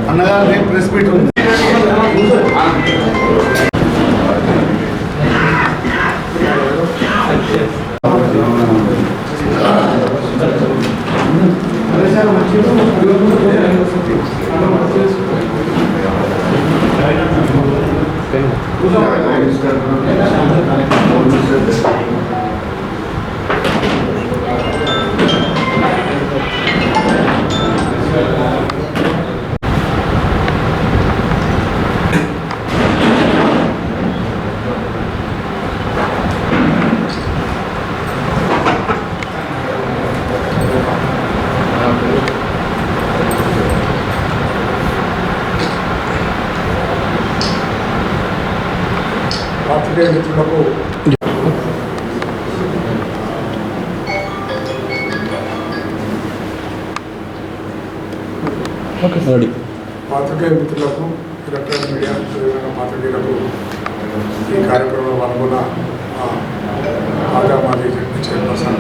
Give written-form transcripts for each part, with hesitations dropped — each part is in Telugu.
అన్నగారు ప్రెస్ మీట్ ఉంది. మిత్రులకు పాత్రికేయ మిత్రులకు ఎలక్ట్రానిక్ మీడియా పాత్రికేయులకు ఈ కార్యక్రమంలో పాల్గొన్న మాజీ చైర్పర్సన్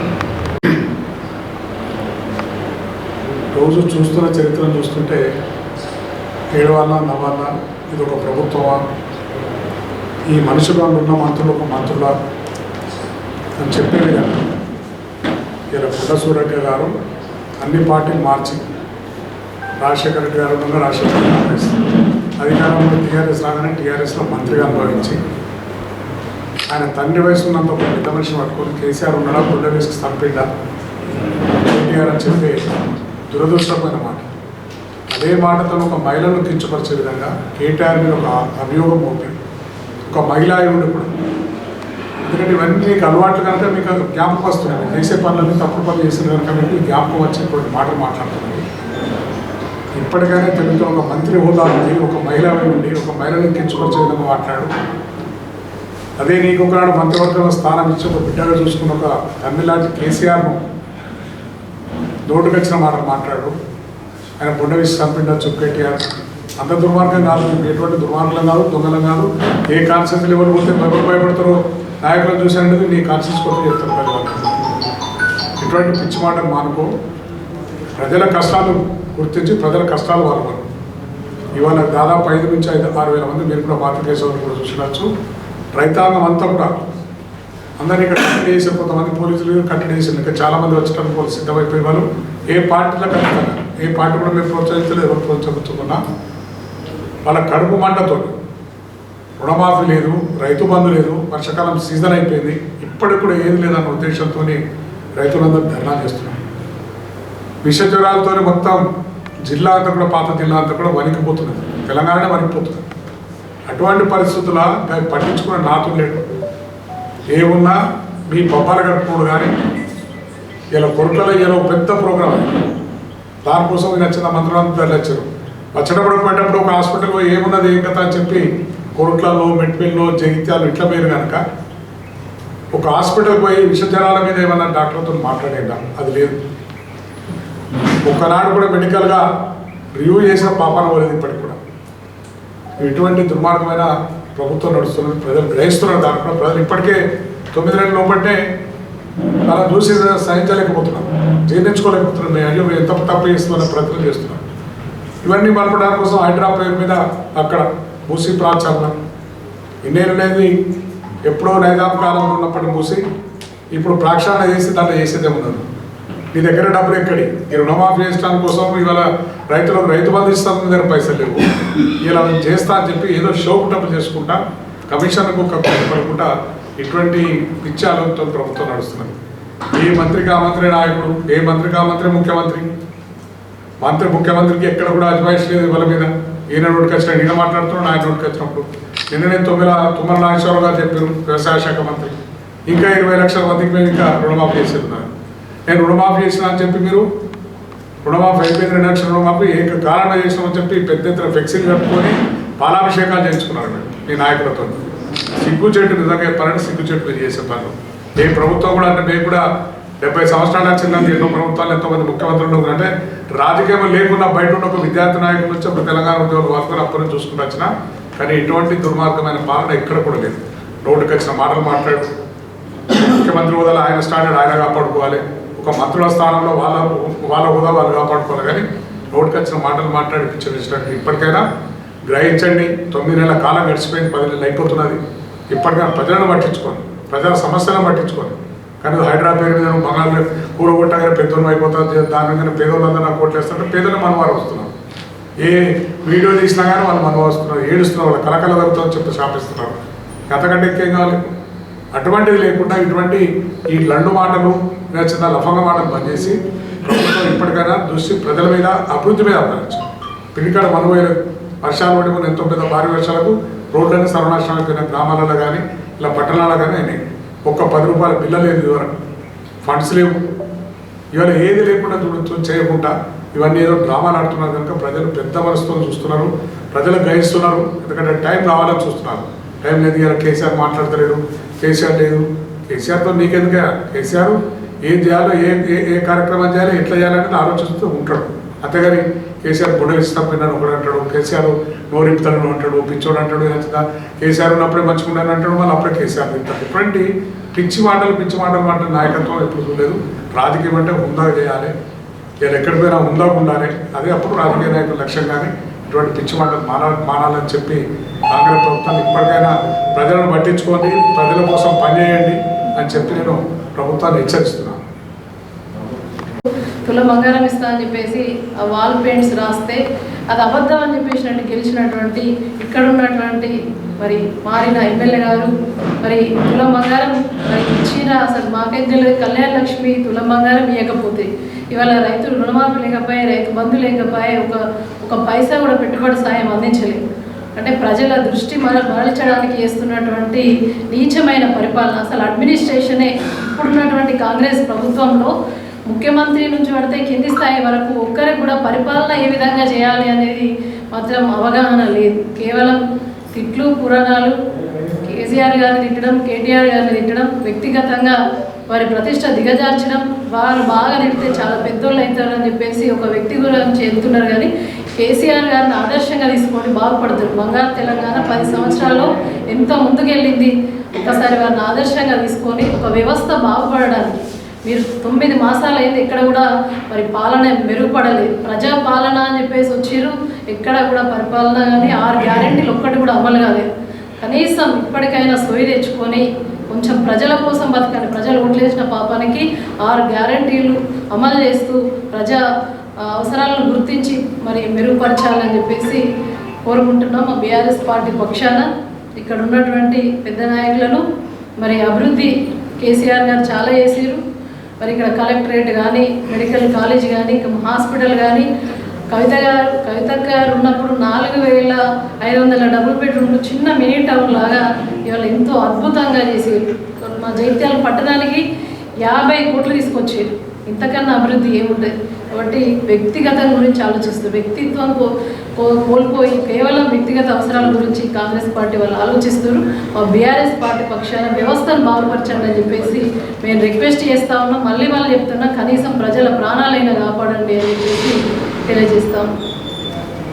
రోజు చూస్తున్న చరిత్రను చూస్తుంటే ఏడవాళ్ళ నవ్వాళ్ళ ఇది ఒక ప్రభుత్వమా, ఈ మనుషులు ఉన్న మంత్రులు ఒక మంత్రుల అని చెప్పే విధంగా ఇలా పుట్ట సూరయ్య గారు అన్ని పార్టీలు మార్చి రాజశేఖర రెడ్డి గారు ఉండగా రాజశేఖర కాంగ్రెస్ అధికారంలో టీఆర్ఎస్ రాగానే టీఆర్ఎస్లో మంత్రిగా అనుభవించి ఆయన తండ్రి వయసు ఉన్నంత ఒక పెద్ద మనిషిని పట్టుకొని కేసీఆర్ ఉండడా గుండె వేసుకు చంపిండా కేటీఆర్ అని చెప్పే దురదృష్టమైన మాట. అదే మాటతో ఒక మహిళను కించపరిచే విధంగా కేటీఆర్ మీద ఒక అభియోగం మోపి ఒక మహిళ అయి ఉండి కూడా, ఎందుకంటే ఇవన్నీ మీకు అలవాట్లు కనుక మీకు జ్ఞాపకం వస్తున్నాయి. మీరు చేసే పనులన్నీ తప్పుడు పనులు చేసిన కనుక మీకు జ్ఞాపకం వచ్చేటువంటి మాటలు మాట్లాడుతున్నాయి. ఇప్పటికైనా తెలుగుతో ఒక మంత్రి హోదా ఉంది, ఒక మహిళ అయి ఉండి ఒక మహిళను కించపరిచే విధంగా మాట్లాడు. అదే నీకు ఒకనాడు మంత్రివర్గంలో స్థానం ఇచ్చి ఒక బిడ్డగా చూసుకున్న ఒక తల్లి లాంటి కేసీఆర్ను నోటుకు వచ్చిన మాటలు మాట్లాడు. ఆయన బొండ వేసి చంపిండ చుక్కేటీఆర్ అంత దుర్మార్గం కాదు, ఎటువంటి దుర్మార్గం కాదు, దొంగలం కాదు. ఏ కాన్షియన్స్ లెవెల్ పోతే ఎవరు భయపడతారో నాయకులను చూసానంటే నీ కాన్షియన్స్ కొత్త చెప్తారు ప్రజలకు. ఇటువంటి పిచ్చి మాటలు మానుకో, ప్రజల కష్టాలు గుర్తించి ప్రజల కష్టాలు పాల్గొను. ఇవాళ దాదాపు 5 నుంచి 6,000 మంది మీరు కూడా పాత్రికేయ సోదరులు కూడా చూసినచ్చు. రైతాంగం అంతా కూడా అందరినీ ఇక్కడ కట్టడి చేసి, కొంతమంది పోలీసులు కట్టడి చేసి ఇంకా చాలామంది వచ్చేటప్పుడు పోలీసు సిద్ధమైపోయే వాళ్ళు. ఏ పార్టీలో ఖచ్చితంగా ఏ పార్టీ కూడా మేము ప్రోత్సహించలేదు, ఎవరు ప్రోత్సహించుకున్నా వాళ్ళ కడుపు మంటతో రుణమాఫీ లేదు, రైతు బంధు లేదు, వర్షాకాలం సీజన్ అయిపోయింది, ఇప్పటికి కూడా ఏది లేదన్న ఉద్దేశంతో రైతులందరూ ధర్నా చేస్తున్నారు. విష జ్వరాలతో మొత్తం జిల్లా అంతా కూడా, పాత జిల్లా అంతా కూడా వణికిపోతున్నది, తెలంగాణనే వణికిపోతున్నది. అటువంటి పరిస్థితుల్లో పట్టించుకున్న నాతో లేడు. ఏమున్నా మీ బొబ్బాలు గడుపుకోడు కానీ ఇలా కొరకలో ఏదో పెద్ద ప్రోగ్రాం అది. దానికోసం నచ్చిన మంత్రులంతా వచ్చారు. వచ్చేటప్పుడు పోయేటప్పుడు ఒక హాస్పిటల్లో ఏమున్నది ఏం కథ అని చెప్పి కొరట్లలో, మెట్పల్లిలో, జగిత్యాలు ఇట్లా మీరు కనుక ఒక హాస్పిటల్కి పోయి విషజ్వరాల మీద ఏమన్నా డాక్టర్తో మాట్లాడేదా? అది లేదు. ఒక్కనాడు కూడా మెడికల్గా రివ్యూ చేసిన పాపాన పోలేదు ఇప్పటికి కూడా. ఇటువంటి దుర్మార్గమైన ప్రభుత్వం నడుస్తున్నది, ప్రజలు గ్రహిస్తున్నారు. దాని కూడా ప్రజలు ఇప్పటికే 9 నెలల లోపట్టే అలా చూసి సహించలేకపోతున్నాం, జీర్ణించుకోలేకపోతున్నాం. మేము అయ్యో ఎంత తప్పు చేస్తున్న ప్రయత్నం చేస్తున్నాం. ఇవన్నీ మలపడానికి కోసం హైడ్రా పేరు మీద అక్కడ మూసి ప్రాచారణ ఇన్నేళ్ళు అనేది ఎప్పుడో నైజాం కాలంలో ఉన్నప్పటి మూసి ఇప్పుడు ప్రాక్షాళన చేసి దాంట్లో చేసేదే ఉన్నది. నీ దగ్గర డబ్బులు ఎక్కడి? ఈ రుణమాఫీ చేయడానికి కోసం ఇవాళ రైతులకు రైతు బంధు ఇస్తాను, దగ్గర పైసలు లేవు. ఇలా చేస్తా అని చెప్పి ఏదో షోకు డబ్బులు చేసుకుంటా, కమిషన్కు పడుకుంటా ఇటువంటి పిచ్చి ఆలోచనతో ప్రభుత్వం నడుస్తున్నది. ఏ మంత్రికి ఆ మంత్రి నాయకుడు, ఏ మంత్రికి ఆ మంత్రి ముఖ్యమంత్రి. ముఖ్యమంత్రికి ఎక్కడ కూడా అజమాయిష్ లేదు ఇవాళ మీద. ఈయన నోటికి వచ్చిన ఈయన మాట్లాడుతున్నాడు, ఆయన నోటికి వచ్చినప్పుడు. నిన్ననే తుమ్మల నాగేశ్వరరావు గారు చెప్పారు, వ్యవసాయ శాఖ మంత్రి, ఇంకా 20 లక్షల మందికి మేము ఇంకా రుణమాఫీ చేసేస్తున్నారు. నేను రుణమాఫీ చేసిన అని చెప్పి మీరు రుణమాఫీ అయిపోయింది, 2 లక్షల రుణమాఫీ ఏకకాలంగా చేసినామని చెప్పి పెద్ద ఎత్తున ఫ్లెక్సీలు కట్టుకొని పాలాభిషేకాలు చేయించుకున్నారు మీ నాయకులతో. సిగ్గుచేటు నిజంగా చెప్పాలంటే సిగ్గుచేటు మీరు చేసే పనులు. ఏ ప్రభుత్వం కూడా అంటే మేము కూడా 70 సంవత్సరాలు వచ్చిందని ఎన్నో ప్రభుత్వాలు ఎంతోమంది ముఖ్యమంత్రులు అంటే రాజకీయం లేకుండా బయట ఉన్న ఒక విద్యార్థి నాయకుల నుంచి ఒక తెలంగాణ ఉద్యోగులు వార్తలు అప్పటి చూసుకుంటూ వచ్చిన, కానీ ఇటువంటి దుర్మార్గమైన పాలన ఎక్కడ కూడా లేదు. రోడ్డుకి వచ్చిన మాటలు మాట్లాడు, ముఖ్యమంత్రి హోదాలో ఆయన స్టాండర్డ్ ఆయన కాపాడుకోవాలి, ఒక ఒక మంత్రుల స్థానంలో వాళ్ళ హోదా వాళ్ళు కాపాడుకోవాలి, కానీ నోటికి వచ్చిన మాటలు మాట్లాడిపించడానికి ఇప్పటికైనా గ్రహించండి. 9 నెలల కాలం గడిచిపోయింది, 10 నెలలు అయిపోతున్నది. ఇప్పటికైనా ప్రజలను పట్టించుకొని, ప్రజల సమస్యలను పట్టించుకొని, కానీ హైదరాబాద్ పేరు మీద బంగాళ కూడగొట్టగానే పెద్దోళ్ళు అయిపోతుంది, దాని మీద పేదోళ్ళందరూ నాకు ఓట్లు వేస్తుంటే పేదలు మనవారు వస్తున్నారు. ఏ వీడియో తీసినా కానీ వాళ్ళు మనవారు వస్తున్నారు, ఏడుస్తున్నారు, వాళ్ళు కలకల జరుగుతుందని చెప్పి శాపిస్తున్నారు. అంతకంటే ఇంకేం కావాలి? అటువంటిది లేకుండా ఇటువంటి ఈ లండు మాటలు చిన్న లఫంగ మాటలు బంద్ చేసి ప్రభుత్వం ఇప్పటికైనా దృష్టి ప్రజల మీద అభివృద్ధి మీద అభివృద్ధి. పిడికాడ మనపోయే వర్షాలు పడి మన ఎంతో పెద్ద భారీ వర్షాలకు రోడ్లన్నీ సర్వనాశనం అయిపోయిన గ్రామాలలో కానీ ఇలా పట్టణాలలో కానీ అయినాయి. ఒక్క 10 రూపాయల బిల్ల లేదు, ఇవరకు ఫండ్స్ లేవు. ఇవాళ ఏది లేకుండా చేయకుండా ఇవన్నీ ఏదో డ్రామాలు ఆడుతున్నారు కనుక ప్రజలు పెద్ద మనసుతో చూస్తున్నారు, ప్రజలు గ్రహిస్తున్నారు. ఎందుకంటే టైం కావాలని చూస్తున్నారు. టైం లేదు, ఇలా కేసీఆర్ మాట్లాడతలేడు, కేసీఆర్ లేదు. కేసీఆర్తో నీకెందుకే? కేసీఆర్ ఏం చేయాలో, ఏ కార్యక్రమం చేయాలో, ఎట్లా చేయాలనేది ఆలోచిస్తూ ఉంటాడు. అంతేగాని కేసీఆర్ బుడలు ఇష్టపోయినాను ఒకడు అంటాడు, కేసీఆర్ నోరిపుతాను అంటాడు, పిచ్చోడు అంటాడు, కేసీఆర్ ఉన్నప్పుడే మంచిగుండాలని అంటాడు, మళ్ళీ అప్పుడే కేసీఆర్ తింటాడు. ఇటువంటి పిచ్చి మాటలు నాయకత్వం ఎప్పుడు చూడలేదు. రాజకీయం అంటే హుందాగా చేయాలి, ఇలా ఎక్కడికి పోయినా హుందాగా ఉండాలి. అదే అప్పుడు రాజకీయ నాయకుల లక్ష్యం. కానీ ఇటువంటి పిచ్చి మాటలు మానాలని చెప్పి కాంగ్రెస్ ప్రభుత్వాన్ని ఇప్పటికైనా ప్రజలను పట్టించుకొని ప్రజల కోసం పనిచేయండి అని చెప్పి నేను ప్రభుత్వాన్ని హెచ్చరిస్తున్నాను. తుల బంగారం ఇస్తా అని చెప్పేసి ఆ వాల్ పెయింట్స్ రాస్తే అది అబద్ధం అని చెప్పేసినట్టు గెలిచినటువంటి ఇక్కడ ఉన్నటువంటి మరి మారిన ఎమ్మెల్యే గారు మరి తులం బంగారం మరి ఇచ్చిన అసలు మాకైతే కళ్యాణ లక్ష్మి తులం బంగారం ఇవ్వకపోతే ఇవాళ రైతులు రుణమాఫీ లేకపోయే, రైతు బంధు లేకపోయే, ఒక పైసా కూడా పెట్టుబడి సాయం అందించలేదు. అంటే ప్రజల దృష్టి మరల్చడానికి చేస్తున్నటువంటి నీచమైన పరిపాలన, అసలు అడ్మినిస్ట్రేషనే ఇప్పుడున్నటువంటి కాంగ్రెస్ ప్రభుత్వంలో ముఖ్యమంత్రి నుంచి పడితే కింది స్థాయి వరకు ఒక్కరికి కూడా పరిపాలన ఏ విధంగా చేయాలి అనేది మాత్రం అవగాహన లేదు. కేవలం తిట్లు పురాణాలు, కేసీఆర్ గారిని తిట్టడం, కేటీఆర్ గారిని తిట్టడం, వ్యక్తిగతంగా వారి ప్రతిష్ట దిగజార్చడం, వారు బాగా తిడితే చాలా పెద్దోళ్ళు అవుతారని చెప్పేసి ఒక వ్యక్తి గురించి చెబుతున్నారు. కానీ కేసీఆర్ గారిని ఆదర్శంగా తీసుకొని బాగుపడతారు. బంగారు తెలంగాణ 10 సంవత్సరాల్లో ఎంతో ముందుకెళ్ళింది. ఒకసారి వారిని ఆదర్శంగా తీసుకొని ఒక వ్యవస్థ బాగుపడడానికి మీరు 9 మాసాలు అయింది, ఎక్కడ కూడా మరి పాలన మెరుగుపడలేదు. ప్రజా పాలన అని చెప్పేసి వచ్చారు, ఎక్కడ కూడా పరిపాలన కానీ 6 గ్యారెంటీలు ఒక్కటి కూడా అమలు కాలేదు. కనీసం ఇప్పటికైనా సొయ్యి తెచ్చుకొని కొంచెం ప్రజల కోసం బతకండి. ప్రజలు ఓట్లేసిన పాపానికి 6 గ్యారెంటీలు అమలు చేస్తూ ప్రజా అవసరాలను గుర్తించి మరి మెరుగుపరచాలని చెప్పేసి కోరుకుంటున్నాం. మా బీఆర్ఎస్ పార్టీ పక్షాన ఇక్కడ ఉన్నటువంటి పెద్ద నాయకులను మరి అభివృద్ధి కేసీఆర్ గారు చాలా చేసారు. మరి ఇక్కడ కలెక్టరేట్ కానీ, మెడికల్ కాలేజ్ కానీ, హాస్పిటల్ కానీ, కవిత గారు ఉన్నప్పుడు 4500 డబుల్ బెడ్రూమ్లు చిన్న మినీ టౌన్ లాగా ఇవాళ ఎంతో అద్భుతంగా చేసారు. మా జైత్యాల పట్టణానికి 50 కోట్లు తీసుకొచ్చారు. ఇంతకన్నా అభివృద్ధి ఏముంటుంది? కాబట్టి వ్యక్తిగతం గురించి ఆలోచిస్తూ వ్యక్తిత్వం కోల్పోయి కేవలం వ్యక్తిగత అవసరాల గురించి కాంగ్రెస్ పార్టీ వాళ్ళు ఆలోచిస్తారు. మా బీఆర్ఎస్ పార్టీ పక్షాన వ్యవస్థను బాగుపరచండి అని చెప్పేసి మేము రిక్వెస్ట్ చేస్తూ ఉన్నాం. మళ్ళీ చెప్తున్నా, కనీసం ప్రజల ప్రాణాలైనా కాపాడండి అని చెప్పేసి తెలియజేస్తాం.